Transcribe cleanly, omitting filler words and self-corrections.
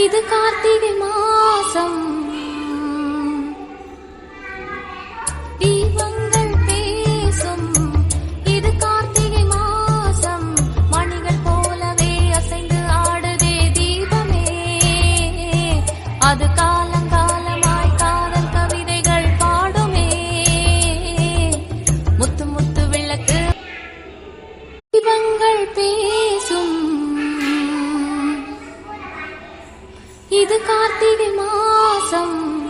இது கார்த்திகை மாசம், தீபங்கள் பேசும். இது கார்த்திகை மாசம், மணிகள் போலவே அசைந்து ஆடுதே தீபமே. அது காலங்காலமாய் காதல் கவிதைகள் பாடுமே. முத்து முத்து விளக்கு தீபங்கள் பேசும். இது கார்த்திகை மாசம்.